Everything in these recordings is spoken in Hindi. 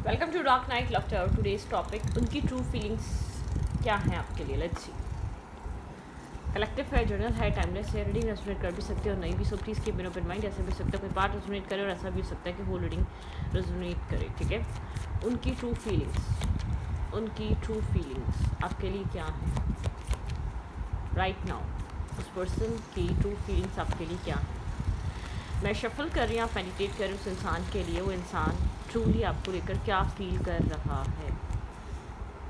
Welcome to dark night laughter. Today's topic उनकी ट्रू फीलिंग्स क्या हैं आपके लिए। Let's see. कलेक्टिव है, जर्नल है, टाइमलेस है। रीडिंग रेजोनेट कर भी सकते हो, नहीं भी। So please keep in open mind. ऐसा भी हो सकता है कोई पार्ट रेजोनेट करे और ऐसा भी हो सकता है कि होल रीडिंग रेजोनेट करे। ठीक है। उनकी ट्रू फीलिंग्स आपके लिए क्या है राइट नाउ। उस पर्सन की ट्रू फीलिंग्स आपके लिए क्या है। मैं शफल कर रही हूँ, आप मेडिटेट करें उस इंसान के लिए। वो इंसान ट्रूली आपको लेकर क्या फील कर रहा है,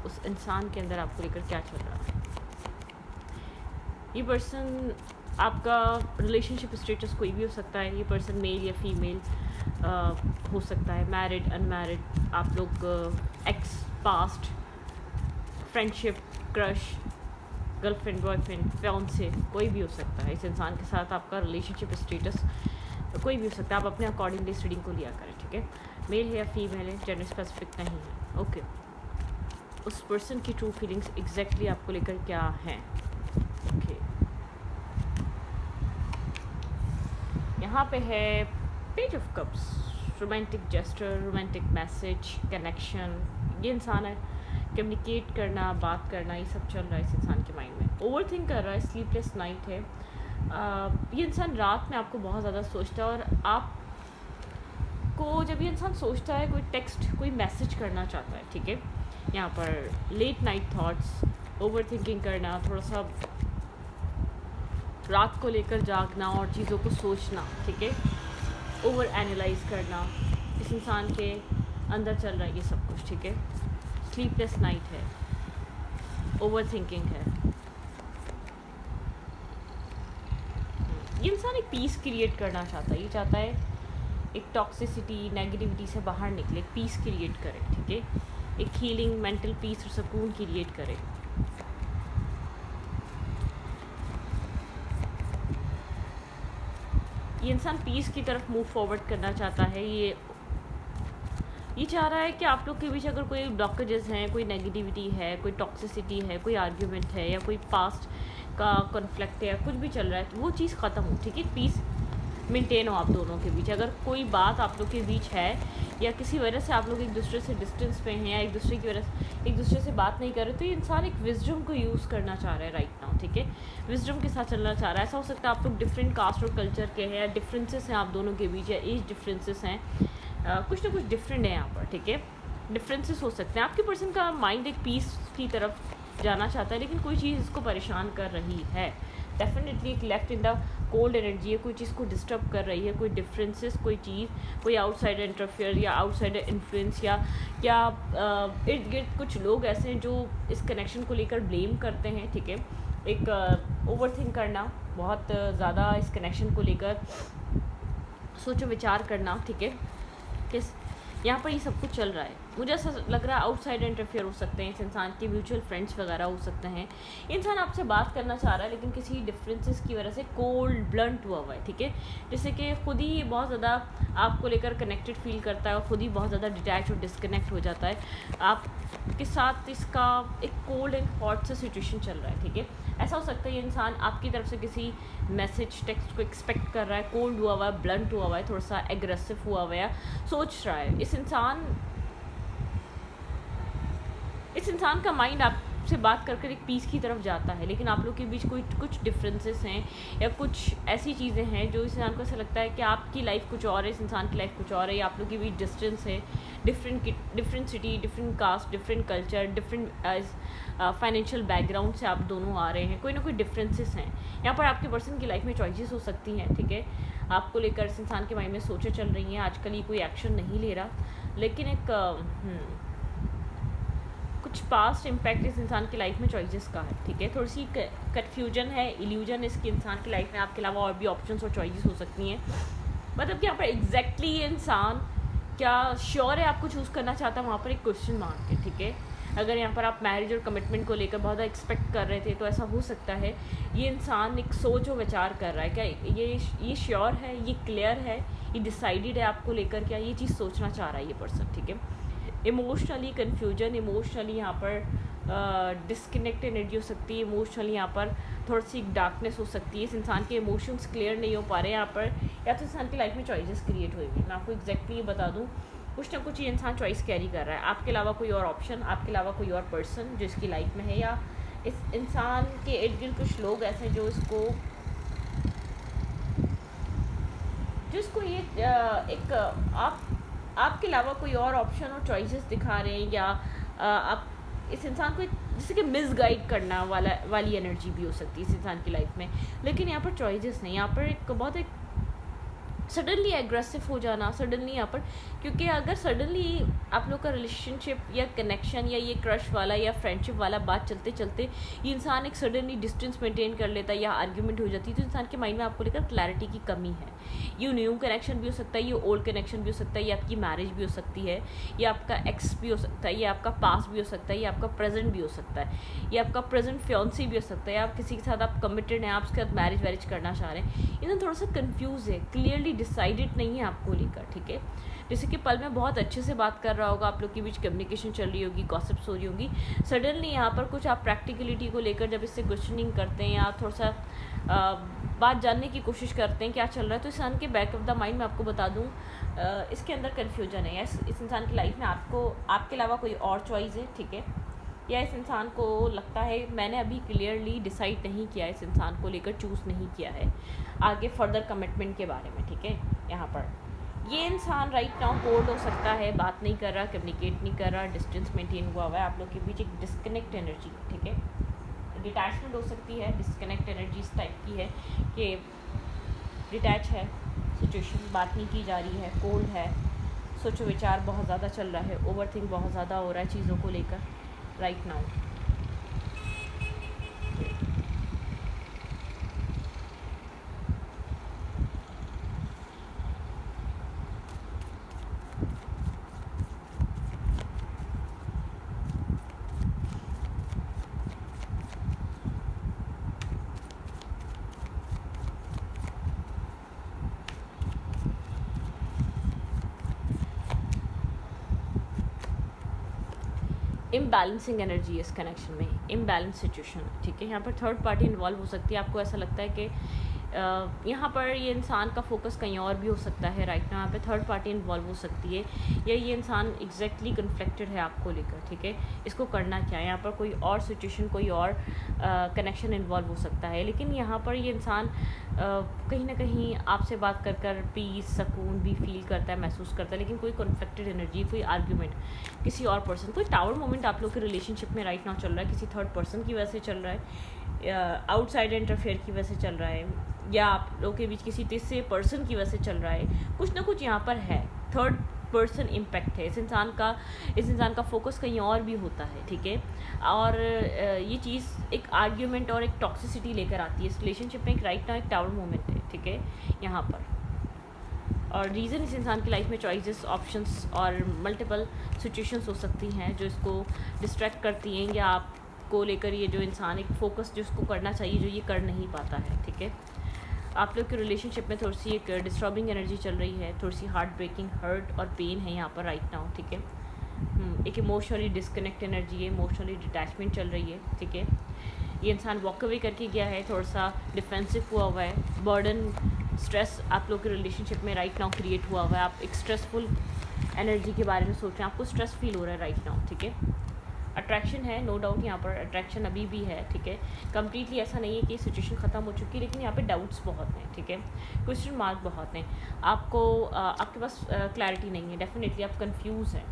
उस इंसान के अंदर आपको लेकर क्या चल रहा है। ये पर्सन आपका रिलेशनशिप स्टेटस कोई भी हो सकता है। ये पर्सन मेल या फीमेल हो सकता है, मैरिड, अनमैरिड, आप लोग ex, past, friendship, crush, girlfriend, boyfriend, fiance, कोई भी हो सकता है। इस इंसान के साथ आपका रिलेशनशिप स्टेटस कोई भी हो सकता है। आप अपने अकॉर्डिंगली इस रीडिंग को लिया करें। ठीक है। मेल है या फीमेल है, जेंडर स्पेसिफिक नहीं है। ओके। उस पर्सन की ट्रू फीलिंग्स एग्जैक्टली आपको लेकर क्या हैं। ओके। यहाँ पे है page of cups, romantic gesture, romantic message, connection. ये इंसान है, कम्युनिकेट करना, बात करना, ये सब चल रहा है इस इंसान के माइंड में। ओवर थिंक कर रहा है, स्लीपलेस नाइट है। ये इंसान रात में आपको बहुत ज़्यादा सोचता है और आपको जब ये इंसान सोचता है, कोई टेक्स्ट, कोई मैसेज करना चाहता है। ठीक है। यहाँ पर late night thoughts, overthinking करना, थोड़ा सा रात को लेकर जागना और चीज़ों को सोचना। ठीक है। ओवर एनालाइज करना, इस इंसान के अंदर चल रहा है ये सब कुछ। ठीक है। स्लीपलेस नाइट है, ओवर थिंकिंग है। ये इंसान एक पीस क्रिएट करना चाहता है। ये चाहता है एक टॉक्सिसिटी, नेगेटिविटी से बाहर निकले, एक पीस क्रिएट करे। ठीक है। एक हीलिंग, मेंटल पीस और सुकून क्रिएट करे। ये इंसान पीस की तरफ मूव फॉरवर्ड करना चाहता है। ये चाह रहा है कि आप लोग के बीच अगर कोई ब्लॉकेजेस हैं, कोई नेगेटिविटी है, कोई टॉक्सिसिटी है, कोई आर्ग्यूमेंट है या कोई पास्ट का कॉन्फ्लिक्ट है या कुछ भी चल रहा है, तो वो चीज़ ख़त्म हो। ठीक है। पीस मेंटेन हो आप दोनों के बीच। अगर कोई बात आप लोग के बीच है या किसी वजह से आप लोग एक दूसरे से डिस्टेंस पे हैं या एक दूसरे से बात नहीं कर रहे, तो ये इंसान एक विजडम को यूज़ करना चाह रहा है राइट नाउ। ठीक है। विजडम के साथ चलना चाह रहा है। ऐसा हो सकता है आप लोग डिफरेंट कास्ट और कल्चर के हैं, या डिफरेंसेस हैं आप दोनों के बीच, या एज डिफरेंसेस हैं, कुछ ना कुछ डिफरेंट है यहाँ पर। ठीक है। डिफरेंसेस हो सकते हैं। आपके पर्सन का माइंड एक पीस की तरफ जाना चाहता है, लेकिन कोई चीज़ इसको परेशान कर रही है। डेफिनेटली एक left in the cold energy है, कोई चीज़ को डिस्टर्ब कर रही है, कोई डिफरेंसेस, कोई चीज़, कोई आउटसाइड इंटरफेयर या आउटसाइड इन्फ्लुएंस, या क्या इर्द गिर्द कुछ लोग ऐसे हैं जो इस कनेक्शन को लेकर ब्लेम करते हैं। ठीक है। एक ओवर थिंक करना, बहुत ज़्यादा इस कनेक्शन को लेकर सोचो विचार करना। ठीक है। किस यहाँ पर ये सब कुछ चल रहा है। मुझे ऐसा लग रहा है आउटसाइड इंटरफेयर हो सकते हैं, इस इंसान के म्यूचुअल फ्रेंड्स वगैरह हो सकते हैं। इंसान आपसे बात करना चाह रहा है, लेकिन किसी डिफरेंसेस की वजह से कोल्ड ब्लंट हुआ हुआ है। ठीक है। जैसे कि खुद ही बहुत ज़्यादा आपको लेकर कनेक्टेड फील करता है और खुद ही बहुत ज़्यादा डिटैच और डिस्कनेक्ट हो जाता है। आपके साथ इसका एक कोल्ड एंड हॉट सा सिचुएशन चल रहा है। ठीक है। ऐसा हो सकता है ये इंसान आपकी तरफ से किसी मैसेज, टेक्स्ट को एक्सपेक्ट कर रहा है, कोल्ड हुआ हुआ है, ब्लंट हुआ हुआ है, थोड़ा सा एग्रेसिव हुआ हुआ है, सोच रहा है। इस इंसान का माइंड आपसे बात कर एक पीस की तरफ जाता है, लेकिन आप लोग के बीच कुछ डिफरेंसेस हैं या कुछ ऐसी चीज़ें हैं जो इस इंसान को ऐसा लगता है कि आपकी लाइफ कुछ और है, इस इंसान की लाइफ कुछ और है, या आप लोग के बीच डिस्टेंस है, different city, different caste, different culture, different financial background से आप दोनों आ रहे हैं। कोई ना कोई डिफरेंसेस हैं। यहाँ पर आपके पर्सन की लाइफ में चॉइसेस हो सकती हैं। ठीक है। आपको लेकर इस इंसान के माइंड में सोचें चल रही हैं। आजकल ये कोई एक्शन नहीं ले रहा, लेकिन एक कुछ पास्ट इम्पैक्ट इस इंसान की लाइफ में चॉइसेस का है। ठीक है। थोड़ी सी कन्फ्यूजन है, इल्यूजन इसके इंसान की लाइफ में। आपके अलावा और भी ऑप्शंस और चॉइसेस हो सकती हैं। मतलब कि यहाँ पर एग्जैक्टली ये इंसान क्या श्योर है आपको चूज़ करना चाहता है, वहाँ पर एक क्वेश्चन मार्क है। ठीक है। अगर यहाँ पर आप मैरिज और कमिटमेंट को लेकर बहुत ज़्यादा एक्सपेक्ट कर रहे थे, तो ऐसा हो सकता है ये इंसान एक सोच और विचार कर रहा है। क्या ये श्योर है, ये क्लियर है, ये डिसाइडेड है आपको लेकर, क्या ये चीज़ सोचना चाह रहा है ये पर्सन। ठीक है। इमोशनली कन्फ्यूजन, इमोशनली यहाँ पर डिस्कनेक्ट एनर्जी हो सकती है। इमोशनली यहाँ पर थोड़ी सी डार्कनेस हो सकती है। इस इंसान के इमोशंस क्लियर नहीं हो पा रहे हैं यहाँ पर, या तो इंसान की लाइफ में चॉइसेस क्रिएट हुई हुई। मैं आपको एग्जैक्टली ये बता दूँ, कुछ ना कुछ ये इंसान चॉइस कैरी कर रहा है, आपके अलावा कोई और ऑप्शन, आपके अलावा कोई और पर्सन जो इसकी लाइफ में है, या इस इंसान के इर्द गिर्द कुछ लोग ऐसे हैं जो इसको ये एक आपके अलावा कोई और ऑप्शन और चॉइसेस दिखा रहे हैं, या आप इस इंसान को जैसे कि मिसगाइड करना वाली एनर्जी भी हो सकती है इस इंसान की लाइफ में। लेकिन यहाँ पर चॉइसेस नहीं, यहाँ पर एक सडनली एग्रेसिव हो जाना, सडनली यहाँ पर, क्योंकि अगर सडनली आप लोग का रिलेशनशिप या कनेक्शन या ये क्रश वाला या फ्रेंडशिप वाला बात चलते चलते ये इंसान एक सडनली डिस्टेंस मेंटेन कर लेता है या आर्ग्यूमेंट हो जाती है, तो इंसान के माइंड में आपको लेकर क्लैरिटी की कमी है। ये न्यू कनेक्शन भी हो सकता है, ये ओल्ड कनेक्शन भी हो सकता है, ये आपकी मैरिज भी हो सकती है, ये आपका एक्स भी हो सकता है, ये आपका पास्ट भी हो सकता है, ये आपका प्रेजेंट भी हो सकता है, ये आपका प्रेजेंट फियांसी भी हो सकता है, आप किसी के साथ आप कमिटेड हैं, आप उसके साथ मैरिज वैरिज करना चाह रहे हैं। ये थोड़ा सा कन्फ्यूज़ है, क्लियरली डिसाइडेड नहीं है आपको लेकर, ठीक है। जैसे कि पल में बहुत अच्छे से बात कर रहा होगा, आप लोग के बीच कम्युनिकेशन चल रही होगी, गॉसिप्स हो रही होगी, सडनली यहाँ पर कुछ आप प्रैक्टिकलिटी को लेकर जब इससे क्वेश्चनिंग करते हैं या थोड़ा सा बात जानने की कोशिश करते हैं क्या चल रहा है, तो इस इंसान के बैक ऑफ द माइंड में आपको बता दूँ इसके अंदर कन्फ्यूजन है, या इस इंसान की लाइफ में आपके अलावा कोई और चॉइस है, ठीक है, या इस इंसान को लगता है मैंने अभी क्लियरली डिसाइड नहीं किया, इस इंसान को लेकर चूज़ नहीं किया है आगे फर्दर कमिटमेंट के बारे में, ठीक है। यहाँ पर ये इंसान राइट नाउ कोल्ड हो सकता है, बात नहीं कर रहा, कम्युनिकेट नहीं कर रहा, डिस्टेंस मेंटेन हुआ है, आप लोग के बीच एक डिस्कनेक्ट एनर्जी, ठीक है, डिटैचमेंट हो सकती है, डिस्कनेक्ट एनर्जी इस टाइप की है कि डिटैच है सिचुएशन, बात नहीं की जा रही है, कोल्ड है, सोचो विचार बहुत ज़्यादा चल रहा है, ओवरथिंक बहुत ज़्यादा हो रहा है चीज़ों को लेकर राइट नाउ। इम्बैलेंसिंग एनर्जी इस कनेक्शन में, इम्बैलेंस सिचुएशन, ठीक है। यहाँ पर थर्ड पार्टी इन्वॉल्व हो सकती है, आपको ऐसा लगता है कि यहाँ पर ये इंसान का फोकस कहीं और भी हो सकता है राइट नाउ, यहाँ पे थर्ड पार्टी इन्वॉल्व हो सकती है, या ये इंसान एग्जैक्टली कन्फ्लिक्टेड है आपको लेकर, ठीक है। इसको करना क्या है, यहाँ पर कोई और सिचुएशन, कोई और कनेक्शन इन्वॉल्व हो सकता है, लेकिन यहाँ पर ये इंसान कहीं ना कहीं आपसे बात कर पीस सुकून भी फील करता है, महसूस करता है, लेकिन कोई कन्फ्लिक्टेड एनर्जी, कोई आर्ग्यूमेंट किसी और पर्सन, कोई टावर मोमेंट आप लोग के रिलेशनशिप में राइट नाउ चल रहा है, किसी थर्ड पर्सन की वजह से चल रहा है, आउटसाइड इंटरफेयर की वजह से चल रहा है, या आप लोगों के बीच किसी तीसरे पर्सन की वजह से चल रहा है, कुछ ना कुछ यहाँ पर है, थर्ड पर्सन इम्पैक्ट है, इस इंसान का फोकस कहीं और भी होता है, ठीक है। और ये चीज़ एक आर्ग्यूमेंट और एक टॉक्सिसिटी लेकर आती है इस रिलेशनशिप में, एक राइट नाउ एक टावर मोमेंट है, ठीक है यहाँ पर। और रीज़न इस इंसान की लाइफ में चॉइसेस, ऑप्शंस और मल्टीपल सिचुएशंस हो सकती हैं जो इसको डिस्ट्रैक्ट करती हैं, या आपको लेकर ये जो इंसान एक फोकस जो इसको करना चाहिए जो ये कर नहीं पाता है, ठीक है। आप लोग के रिलेशनशिप में थोड़ी सी एक डिस्टर्बिंग एनर्जी चल रही है, थोड़ी सी हार्ट ब्रेकिंग, हर्ट और पेन है यहाँ पर राइट नाउ, ठीक है। एक इमोशनली डिस्कनेक्ट एनर्जी है, इमोशनली डिटैचमेंट चल रही है, ठीक है। ये इंसान वॉक अवे करके गया है, थोड़ा सा डिफेंसिव हुआ है, बर्डन स्ट्रेस आप लोग के रिलेशनशिप में राइट नाउ क्रिएट हुआ है, आप एक स्ट्रेसफुल एनर्जी के बारे में सोच रहे हैं, आपको स्ट्रेस फील हो रहा है राइट नाउ, ठीक है। अट्रैक्शन है, नो डाउट यहाँ पर अट्रैक्शन अभी भी है, ठीक है। कम्प्लीटली ऐसा नहीं है कि सिचुएशन ख़त्म हो चुकी है, लेकिन यहाँ पे डाउट्स बहुत हैं, ठीक है, क्वेश्चन मार्क बहुत हैं, आपके पास क्लैरिटी नहीं है, डेफिनेटली आप कंफ्यूज हैं,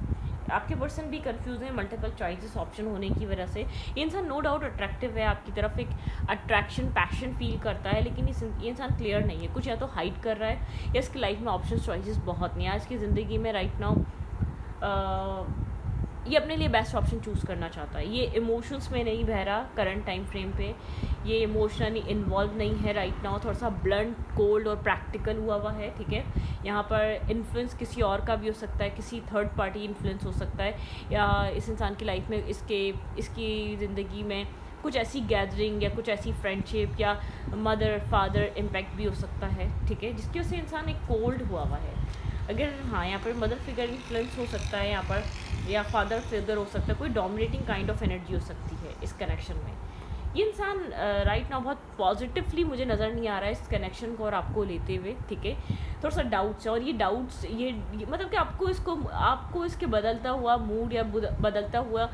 आपके पर्सन भी कंफ्यूज हैं, मल्टीपल चॉइसेस ऑप्शन होने की वजह से ये इंसान नो डाउट अट्रैक्टिव है, आपकी तरफ एक अट्रैक्शन पैशन फील करता है, लेकिन ये इंसान क्लियर नहीं है, कुछ या तो हाइड कर रहा है या इसकी लाइफ में ऑप्शन चॉइसेस बहुत नहीं है। आज की ज़िंदगी में राइट नाउ ये अपने लिए बेस्ट ऑप्शन चूज़ करना चाहता है, ये इमोशंस में नहीं बह रहा करंट टाइम फ्रेम पे, ये इमोशनली इन्वॉल्व नहीं है राइट नाउ, थोड़ा सा ब्लंट, कोल्ड और प्रैक्टिकल हुआ है, ठीक है। यहाँ पर इन्फ्लुएंस किसी और का भी हो सकता है, किसी थर्ड पार्टी इन्फ्लुएंस हो सकता है, या इस इंसान की लाइफ में इसकी ज़िंदगी में कुछ ऐसी गैदरिंग या कुछ ऐसी फ्रेंडशिप या मदर फादर इम्पैक्ट भी हो सकता है, ठीक है, जिसकी वजह से इंसान एक कोल्ड हुआ है। अगर हाँ यहाँ पर मदर फिगर इन्फ्लुएंस हो सकता है यहाँ पर, या फादर फिगर हो सकता है, कोई डोमिनेटिंग काइंड ऑफ एनर्जी हो सकती है इस कनेक्शन में। ये इंसान राइट नाउ बहुत पॉजिटिवली मुझे नज़र नहीं आ रहा है इस कनेक्शन को और आपको लेते हुए, ठीक है। थोड़ा सा डाउट्स है, और ये डाउट्स ये मतलब कि आपको इसके बदलता हुआ मूड या बदलता हुआ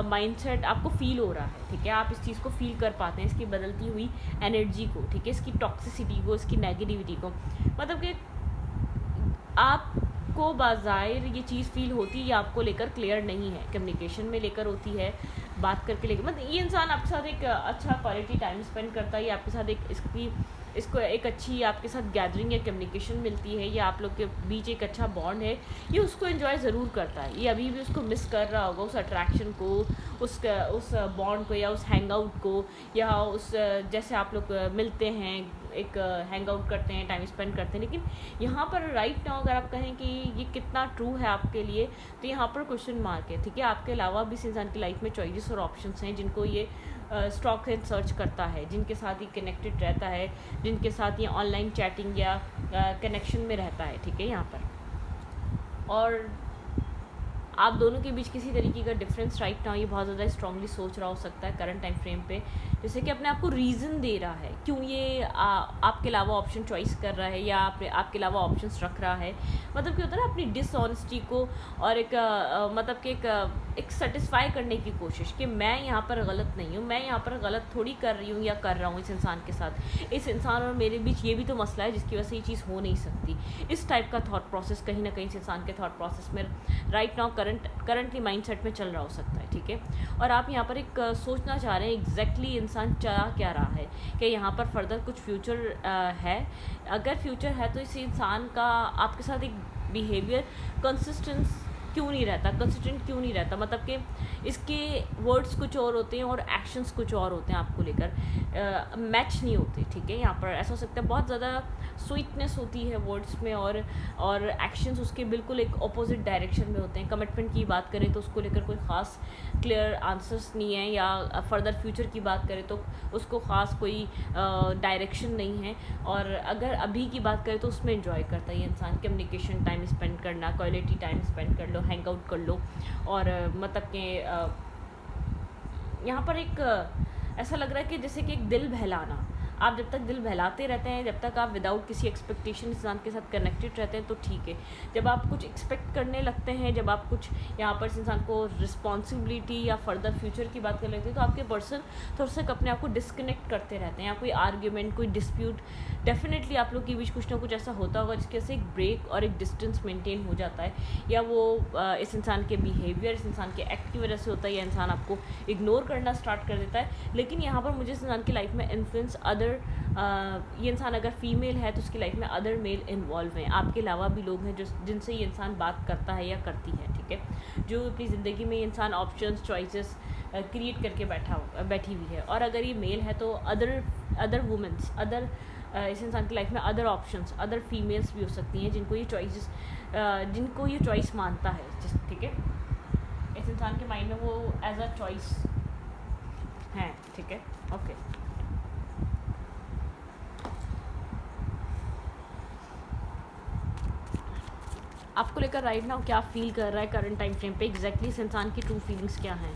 माइंडसेट आपको फील हो रहा है, ठीक है। आप इस चीज़ को फील कर पाते हैं, इसकी बदलती हुई एनर्जी को, ठीक है, इसकी टॉक्सिसिटी को, इसकी नेगेटिविटी को। मतलब कि आपको बाज़ाहिर ये चीज़ फील होती है, आपको लेकर क्लियर नहीं है, कम्युनिकेशन में लेकर होती है, बात करके लेकर, मतलब ये इंसान आपके साथ एक अच्छा क्वालिटी टाइम स्पेंड करता है, या आपके साथ इसको एक अच्छी आपके साथ गैदरिंग या कम्युनिकेशन मिलती है, या आप लोग के बीच एक अच्छा बॉन्ड है, ये उसको एंजॉय ज़रूर करता है। ये अभी भी उसको मिस कर रहा होगा, उस अट्रैक्शन को, उस बॉन्ड को, या उस हैंग आउट को, या उस जैसे आप लोग मिलते हैं, एक हैंग आउट करते हैं, टाइम स्पेंड करते हैं। लेकिन यहाँ पर राइट नाउ अगर आप कहें कि ये कितना ट्रू है आपके लिए, तो यहाँ पर क्वेश्चन मार्क है, ठीक है। आपके अलावा भी इस इंसान की लाइफ में चॉइसेस और ऑप्शंस हैं जिनको ये स्टॉक एंड सर्च करता है, जिनके साथ ये कनेक्टेड रहता है, जिनके साथ ये ऑनलाइन चैटिंग या कनेक्शन में रहता है, ठीक है, यहाँ पर। और आप दोनों के बीच किसी तरीके का डिफरेंस राइट नाउ ये बहुत ज़्यादा स्ट्रांगली सोच रहा हो सकता है करंट टाइम फ्रेम पे, जैसे कि अपने आप को रीज़न दे रहा है क्यों ये आपके अलावा ऑप्शन चॉइस कर रहा है, या आपके अलावा ऑप्शंस रख रहा है। मतलब क्या होता है ना, अपनी डिसऑनेस्टी को और मतलब कि एक सेटिस्फाई करने की कोशिश कि मैं यहाँ पर गलत नहीं हूँ, मैं यहाँ पर गलत थोड़ी कर रही हूँ या कर रहा हूँ इस इंसान के साथ, इस इंसान और मेरे बीच ये भी तो मसला है जिसकी वजह से ये चीज़ हो नहीं सकती। इस टाइप का थॉट प्रोसेस कहीं ना कहीं इस इंसान के थॉट प्रोसेस में राइट नाउ करंटली माइंडसेट में चल रहा हो सकता है, ठीक है। और आप यहाँ पर एक सोचना चाह रहे हैं एग्जैक्टली इंसान चाह क्या रहा है, कि यहाँ पर फर्दर कुछ फ्यूचर है। अगर फ्यूचर है तो इस इंसान का आपके साथ एक बिहेवियर कंसिस्टेंट क्यों नहीं रहता, मतलब कि इसके वर्ड्स कुछ और होते हैं और एक्शंस कुछ और होते हैं, आपको लेकर मैच नहीं होते, ठीक है। यहाँ पर ऐसा हो सकता है बहुत ज़्यादा स्वीटनेस होती है वर्ड्स में, और एक्शंस उसके बिल्कुल एक ऑपोजिट डायरेक्शन में होते हैं। कमिटमेंट की बात करें तो उसको लेकर कोई ख़ास क्लियर आंसर्स नहीं है, या फर्दर फ्यूचर की बात करें तो उसको ख़ास कोई डायरेक्शन नहीं है। और अगर अभी की बात करें तो उसमें एंजॉय करता है ये इंसान, कम्युनिकेशन टाइम स्पेंड करना, क्वालिटी टाइम स्पेंड कर लो, हैंग आउट कर लो। और मतलब कि यहाँ पर एक ऐसा लग रहा है कि जैसे कि एक दिल बहलाना, आप जब तक दिल बहलाते रहते हैं, जब तक आप विदाउट किसी एक्सपेक्टेशन इंसान के साथ कनेक्टेड रहते हैं तो ठीक है। जब आप कुछ एक्सपेक्ट करने लगते हैं, जब आप कुछ यहाँ पर इस इंसान को रिस्पॉन्सिबिलिटी या फर्दर फ्यूचर की बात कर लेते हैं, तो आपके पर्सन थोड़ा सा अपने आप को डिस्कनेक्ट करते रहते हैं, या कोई आर्ग्यूमेंट, कोई डिस्प्यूट, डेफिनेटली आप लोग के बीच कुछ ना कुछ ऐसा होता होगा जिसकी वजह से एक ब्रेक और एक डिस्टेंस मेंटेन हो जाता है, या वो इस इंसान के बिहेवियर, इस इंसान के एक्ट की वजह से होता है, या इंसान आपको इग्नोर करना स्टार्ट कर देता है। लेकिन यहाँ पर मुझे इस इंसान की लाइफ में इन्फ्लुएंस अदर ये इंसान अगर फीमेल है तो उसकी लाइफ में अदर मेल इन्वॉल्व हैं, आपके अलावा भी लोग हैं जिनसे ये इंसान बात करता है या करती है, ठीक है, जो अपनी ज़िंदगी में ये इंसान ऑप्शंस, चॉइसेस क्रिएट करके बैठी हुई है। और अगर ये मेल है तो अदर वुमेंस, इस इंसान की लाइफ में अदर ऑप्शंस, अदर फीमेल्स भी हो सकती हैं जिनको ये चॉइस मानता है, ठीक है। इस इंसान के माइंड में वो एज अ चॉइस है, ठीक है, ओके। आपको लेकर राइट नाउ क्या फील कर रहा है करंट टाइम फ्रेम पे, एग्जैक्टली इस इंसान की ट्रू फीलिंग्स क्या हैं।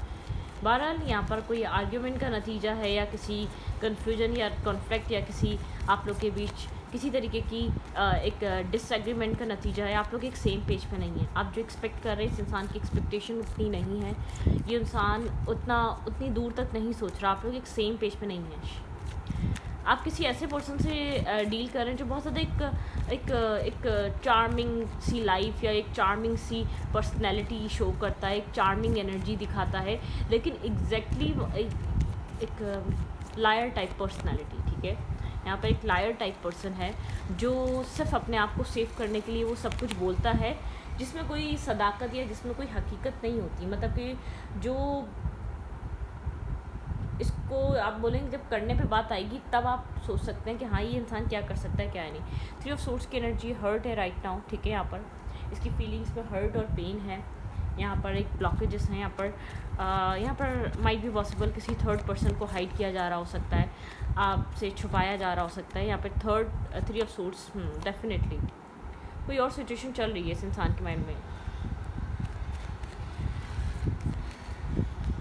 बहरहाल यहाँ पर कोई आर्ग्यूमेंट का नतीजा है, या किसी कन्फ्यूजन या कॉन्फ्लिक्ट, या किसी आप लोग के बीच किसी तरीके की एक डिसएग्रीमेंट का नतीजा है। आप लोग एक सेम पेज पे नहीं है, आप जो एक्सपेक्ट कर रहे हैं इस इंसान की एक्सपेक्टेशन उतनी नहीं है, ये इंसान उतनी दूर तक नहीं सोच रहा, आप लोग एक सेम पेज पे नहीं है। आप किसी ऐसे पर्सन से डील कर रहे हैं जो बहुत ज़्यादा एक चार्मिंग सी लाइफ, या एक चार्मिंग सी पर्सनैलिटी शो करता है, एक चार्मिंग एनर्जी दिखाता है, लेकिन एग्जैक्टली एक लायर टाइप पर्सनैलिटी, ठीक है। यहाँ पर एक लायर टाइप पर्सन है जो सिर्फ अपने आप को सेव करने के लिए वो सब कुछ बोलता है, जिसमें कोई सदाकत या जिसमें कोई हकीकत नहीं होती। मतलब कि जो इसको आप बोलेंगे जब करने पे बात आएगी तब आप सोच सकते हैं कि हाँ ये इंसान क्या कर सकता है, क्या है नहीं। 3 ऑफ सोर्स की एनर्जी हर्ट है राइट नाउ, ठीक है। यहाँ पर इसकी फीलिंग्स में हर्ट और पेन है, यहाँ पर एक ब्लॉकेजेस हैं, यहाँ पर माइट भी पॉसिबल किसी थर्ड पर्सन को हाइड किया जा रहा हो सकता है, आपसे छुपाया जा रहा हो सकता है। यहाँ पर 3 ऑफ सोर्स डेफिनेटली कोई और सिचुएशन चल रही है इस इंसान के माइंड में।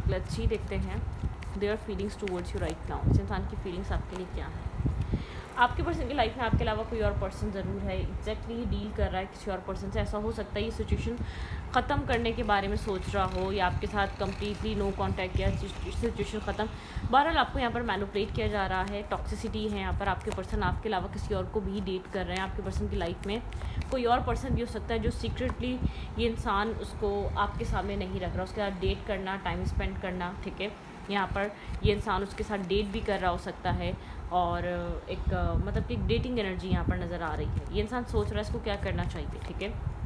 लेट्स सी, देखते हैं their feelings towards you right now. इस इंसान की फीलिंग्स आपके लिए क्या है। आपके पर्सन की लाइफ में आपके अलावा कोई और पर्सन ज़रूर है, एग्जैक्टली डील कर रहा है किसी और पर्सन से। ऐसा हो सकता है ये सिचुएशन ख़त्म करने के बारे में सोच रहा हो, या आपके साथ कम्प्लीटली नो कांटेक्ट, या सिचुएशन ख़त्म। बहरहाल आपको यहाँ पर मैनिपुलेट किया जा रहा है, टॉक्सिसिटी है यहाँ पर। आपके पर्सन आपके अलावा किसी और को भी डेट कर रहे हैं। आपके पर्सन की लाइफ में कोई और पर्सन भी हो सकता है जो सीक्रेटली ये इंसान उसको आपके सामने नहीं रख रहा, उसके साथ डेट करना, टाइम स्पेंड करना, ठीक है। यहाँ पर ये इंसान उसके साथ डेट भी कर रहा हो सकता है, और एक मतलब कि डेटिंग एनर्जी यहाँ पर नज़र आ रही है। ये इंसान सोच रहा है इसको क्या करना चाहिए, ठीक है।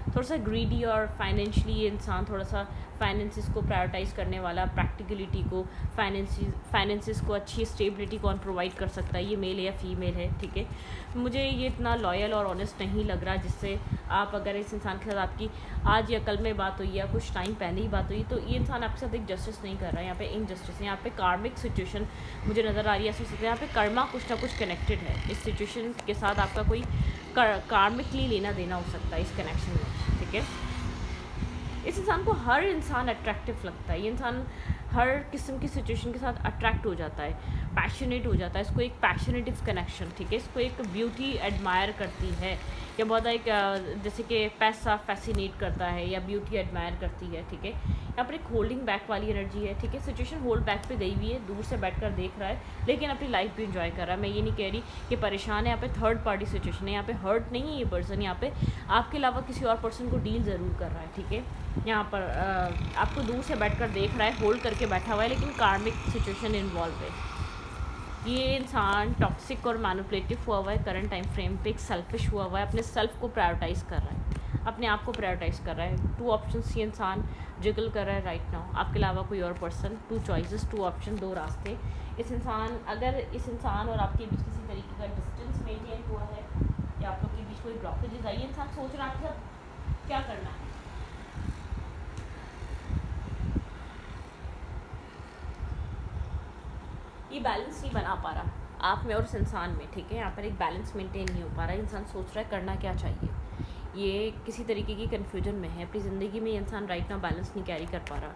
थोड़ा सा ग्रीडी और फाइनेंशियली ये इंसान थोड़ा सा फाइनेंसिस को प्रायोरिटाइज़ करने वाला, प्रैक्टिकलिटी को, फाइनेंसिस को, अच्छी स्टेबिलिटी कौन प्रोवाइड कर सकता है, ये मेल है या फीमेल है, ठीक है। मुझे ये इतना लॉयल और ऑनेस्ट नहीं लग रहा, जिससे आप अगर इस इंसान के साथ आपकी आज या कल में बात हुई या कुछ टाइम पहले ही बात हुई, तो ये इंसान आपके साथ एक जस्टिस नहीं कर रहा है। यहाँ पे इनजस्टिस है, यहाँ पे कार्मिक सिचुएशन मुझे नज़र आ रही है। ऐसा सकता है यहाँ पे कर्मा कुछ ना कुछ कनेक्टेड है इस सिचुएशन के साथ। आपका कोई कार्मिकली लेना देना हो सकता है इस कनेक्शन में, ठीक है। इस इंसान को हर इंसान अट्रैक्टिव लगता है। ये इंसान हर किस्म की सिचुएशन के साथ अट्रैक्ट हो जाता है, पैशनेट हो जाता है। इसको एक पैशनेटिव कनेक्शन, ठीक है। इसको एक ब्यूटी एडमायर करती है, या बहुत एक जैसे कि पैसा फैसिनेट करता है, या ब्यूटी एडमायर करती है, ठीक है। यहाँ पर एक होल्डिंग बैक वाली एनर्जी है, ठीक है। सिचुएशन होल्ड बैक पे गई हुई है, दूर से बैठकर देख रहा है, लेकिन अपनी लाइफ भी इंजॉय कर रहा है। मैं ये नहीं कह रही कि परेशान है, यहाँ पे थर्ड पार्टी सिचुएशन है, यहाँ पे हर्ट नहीं है ये पर्सन, यहाँ पे आपके अलावा किसी और पर्सन को डील ज़रूर कर रहा है, ठीक है। यहाँ पर आपको दूर से बैठकर देख रहा है, होल्ड करके बैठा हुआ है, लेकिन कार्मिक सिचुएशन इन्वॉल्व है। ये इंसान टॉक्सिक और मैनिपुलेटिव हुआ है करंट टाइम फ्रेम पे, एक सेल्फिश हुआ है, अपने सेल्फ को प्रायोरिटाइज़ कर रहा है, अपने आप को प्रायोरिटाइज़ कर रहा है। 2 ऑप्शंस ये इंसान जिगल कर रहा है राइट नाउ, आपके अलावा कोई और पर्सन। 2 चॉइसेस, 2 ऑप्शन, 2 रास्ते। इस इंसान, अगर इस इंसान और आपके बीच किसी तरीके का डिस्टेंस मेंटेन हुआ है, या आप लोग के बीच कोई ब्लॉकेजेस आई, ये इंसान सोच रहा है आपके साथ क्या करना है। ये बैलेंस नहीं बना पा रहा आप में और उस इंसान में, ठीक है। यहाँ पर एक बैलेंस मेंटेन नहीं हो पा रहा है। इंसान सोच रहा है करना क्या चाहिए, ये किसी तरीके की कन्फ्यूजन में है अपनी ज़िंदगी में। ये इंसान राइट नाउ बैलेंस नहीं कैरी कर पा रहा।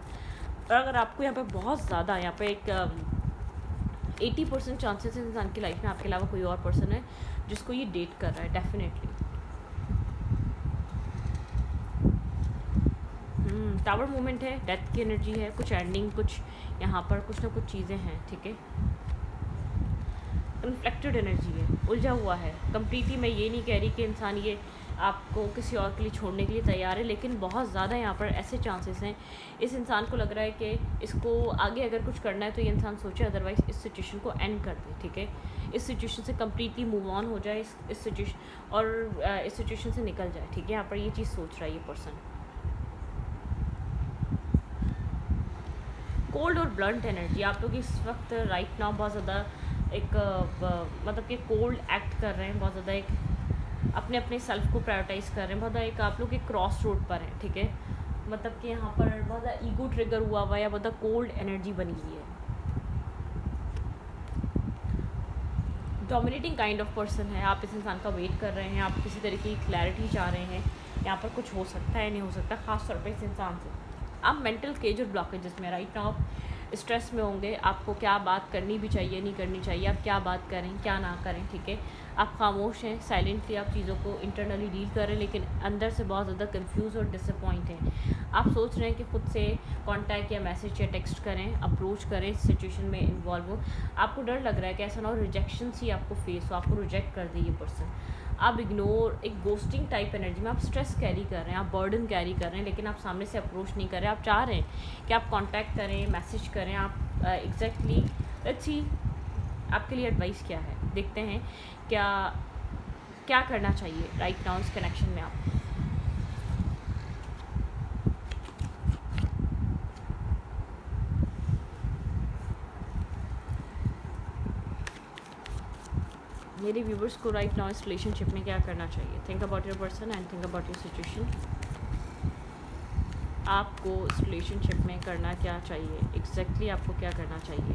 और अगर आपको यहाँ पे बहुत ज़्यादा, यहाँ पे एक 80% चांसेस है इंसान की लाइफ में आपके अलावा कोई और पर्सन है जिसको ये डेट कर रहा है, डेफिनेटली। टावर मूवमेंट है, डेथ की एनर्जी है, कुछ एंडिंग, कुछ यहाँ पर कुछ ना कुछ चीज़ें हैं, ठीक है। कन्फ्लिक्टेड एनर्जी है, उलझा हुआ है कम्प्लीटली। मैं ये नहीं कह रही कि इंसान ये आपको किसी और के लिए छोड़ने के लिए तैयार है, लेकिन बहुत ज़्यादा यहाँ पर ऐसे चांसेस हैं। इस इंसान को लग रहा है कि इसको आगे अगर कुछ करना है तो ये इंसान सोचे, अदरवाइज़ इस सिचुएशन को एंड कर दे, ठीक है। इस सिचुएशन से कम्प्लीटली मूव ऑन हो जाए, इस सिचुएशन और इस सिचुएशन से निकल जाए, ठीक है। यहाँ पर ये चीज़ सोच रहा है ये पर्सन। कोल्ड और ब्लंट एनर्जी, आप लोग इस वक्त राइट नाउ बहुत ज़्यादा एक मतलब कि कोल्ड एक्ट कर रहे हैं, बहुत ज़्यादा एक अपने अपने सेल्फ को प्रायोरिटाइज़ कर रहे हैं, बहुत ज़्यादा एक आप लोग एक क्रॉस रोड पर हैं, ठीक है। मतलब कि यहाँ पर बहुत ज़्यादा ईगो ट्रिगर हुआ हुआ है, या बहुत ज़्यादा कोल्ड एनर्जी बनी हुई है। डोमिनेटिंग काइंड ऑफ पर्सन है, आप इस इंसान का वेट कर रहे हैं, आप किसी तरीके की क्लैरिटी चाह रहे हैं। यहाँ पर कुछ हो सकता है, नहीं हो सकता, ख़ास तौर पर इस इंसान से आप मेंटल केज और ब्लॉकेजेस में राइट नाउ आप स्ट्रेस में होंगे। आपको क्या बात करनी भी चाहिए, नहीं करनी चाहिए, आप क्या बात करें, क्या ना करें, ठीक है। आप खामोश हैं, साइलेंटली आप चीज़ों को इंटरनली डील कर रहे हैं, लेकिन अंदर से बहुत ज़्यादा कंफ्यूज और डिसअपॉइंट हैं। आप सोच रहे हैं कि खुद से कांटेक्ट या मैसेज या टेक्स्ट करें, अप्रोच करें, इस सिचुएशन में इन्वॉल्व हो। आपको डर लग रहा है कि ऐसा ना हो रिजेक्शन ही आपको फेस हो, आपको रिजेक्ट कर दे ये पर्सन। आप इग्नोर, एक गोस्टिंग टाइप एनर्जी में आप स्ट्रेस कैरी कर रहे हैं, आप बर्डन कैरी कर रहे हैं, लेकिन आप सामने से अप्रोच नहीं कर रहे। आप चाह रहे हैं कि आप कांटेक्ट करें, मैसेज करें, आप एग्जैक्टली लेट्स सी आपके लिए एडवाइस क्या है, देखते हैं क्या क्या करना चाहिए राइट नाउ इस कनेक्शन में आप। मेरे व्यूवर्स को राइट नाउ इस रिलेशनशिप में क्या करना चाहिए? Think about your person and think about your situation. आपको इस रिलेशनशिप में करना क्या चाहिए, एग्जैक्टली आपको क्या करना चाहिए?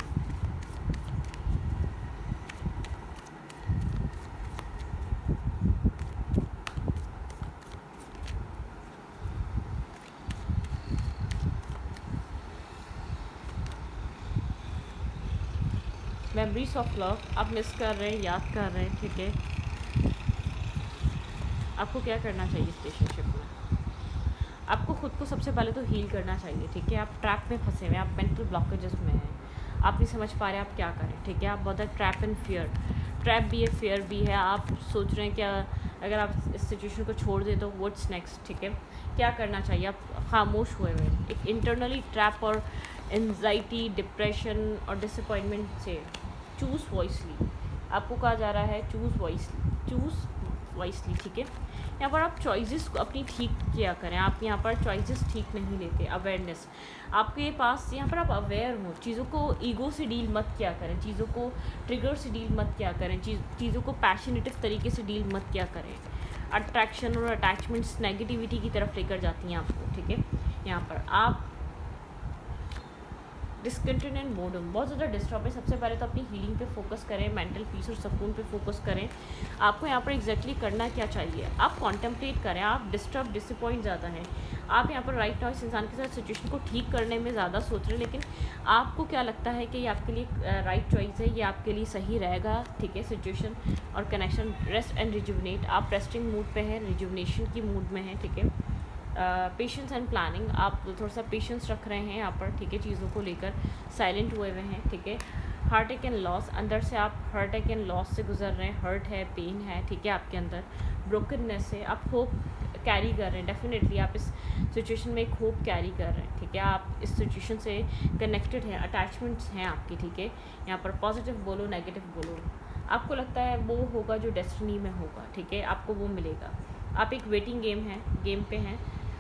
मेमोरीज ऑफ लव आप मिस कर रहे हैं, याद कर रहे हैं, ठीक है। आपको क्या करना चाहिए इस रिलेशनशिप में? आपको खुद को सबसे पहले तो हील करना चाहिए, ठीक है। आप ट्रैप में फंसे हुए हैं, आप मेंटल ब्लॉकेजेस में हैं, आप नहीं समझ पा रहे आप क्या करें, ठीक है। आप बहुत ट्रैप एंड फियर, ट्रैप भी है, फियर भी है। आप सोच रहे हैं क्या अगर आप इस सिचुएशन को छोड़ दें तो व्हाट्स नेक्स्ट, ठीक है। क्या करना चाहिए? आप खामोश हुए हुए हैं, एक इंटरनली ट्रैप और एनजाइटी, डिप्रेशन और डिसअपॉइंटमेंट से चूज़ वॉइसली। आपको कहा जा रहा है चूज़ वॉइसली, ठीक है। यहाँ पर आप चॉइसेस को अपनी ठीक किया करें। आप यहाँ पर चॉइसेस ठीक नहीं लेते। अवेयरनेस आपके पास, यहाँ पर आप अवेयर हो, चीज़ों को ईगो से डील मत किया करें, चीज़ों को ट्रिगर से डील मत किया करें, चीज़ों को पैशनेटिव तरीके से डील मत किया करें। अट्रैक्शन और अटैचमेंट्स नेगेटिविटी की तरफ लेकर जाती हैं आपको, ठीक है। यहाँ पर आप डिसकंटेंट एंड बोर्डम, बहुत ज़्यादा डिस्टर्ब है। सबसे पहले तो अपनी हीलिंग पे फोकस करें, मेंटल पीस और सुकून पे फोकस करें। आपको यहाँ पर एग्जैक्टली करना क्या चाहिए? आप कॉन्टेम्पलेट करें। आप डिस्टर्ब, डिसअपॉइंट ज़्यादा हैं। आप यहाँ पर राइट नाउ इस इंसान के साथ सिचुएशन को ठीक करने में ज़्यादा सोच रहे हैं, लेकिन आपको क्या लगता है कि ये आपके लिए राइट चॉइस है, ये आपके लिए सही रहेगा, ठीक है। सिचुएशन और कनेक्शन, रेस्ट एंड रिजुवनेट, आप रेस्टिंग मूड पे हैं, रिजुवनेशन की मूड में हैं, ठीक है। पेशेंस एंड प्लानिंग, आप थोड़ा सा पेशेंस रख रहे हैं यहाँ पर, ठीक है, चीज़ों को लेकर साइलेंट हुए हुए हैं, ठीक है। हार्ट अटैक एंड लॉस, अंदर से आप हार्ट अटैक एंड लॉस से गुजर रहे हैं, हर्ट है, पेन है, ठीक है, आपके अंदर ब्रोकननेस है। आप होप कैरी कर रहे हैं, डेफिनेटली आप इस सिचुएशन में एक होप कैरी कर रहे हैं, ठीक है। आप इस सिचुएशन से कनेक्टेड हैं, अटैचमेंट्स हैं आपकी, ठीक है। यहाँ पर पॉजिटिव बोलो, नेगेटिव बोलो, आपको लगता है वो होगा जो डेस्टिनी में होगा, ठीक है, आपको वो मिलेगा। आप एक वेटिंग गेम पे हैं।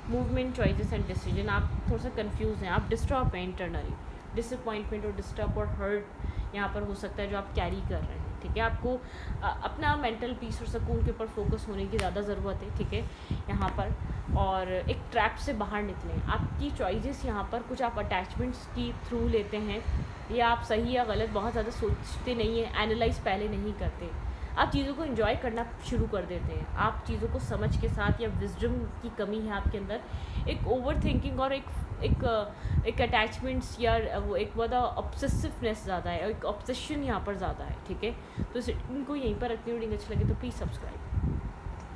मूवमेंट, चॉइसेस एंड डिसीजन, आप थोड़ा सा कंफ्यूज हैं, आप डिस्टर्ब हैं इंटरनली। डिसअपॉइंटमेंट और डिस्टर्ब और हर्ट यहाँ पर हो सकता है जो आप कैरी कर रहे हैं, ठीक है। आपको अपना मेंटल पीस और सुकून के ऊपर फोकस होने की ज़्यादा ज़रूरत है, ठीक है, यहाँ पर। और एक ट्रैप से बाहर निकलें। आपकी चॉइसेस यहाँ पर कुछ आप अटैचमेंट्स की थ्रू लेते हैं, या आप सही या गलत बहुत ज़्यादा सोचते नहीं हैं, एनालाइज पहले नहीं करते। आप चीज़ों को एंजॉय करना शुरू कर देते हैं। आप चीज़ों को समझ के साथ, या विजडम की कमी है आपके अंदर, एक ओवर थिंकिंग और एक अटैचमेंट्स या वो एक ज़्यादा ऑब्सेसिवनेस ज़्यादा है, एक ऑब्सेशन यहाँ पर ज़्यादा है, ठीक है। तो इनको यहीं पर रखती हूँ। वीडियो अच्छी लगे तो प्लीज़ सब्सक्राइब।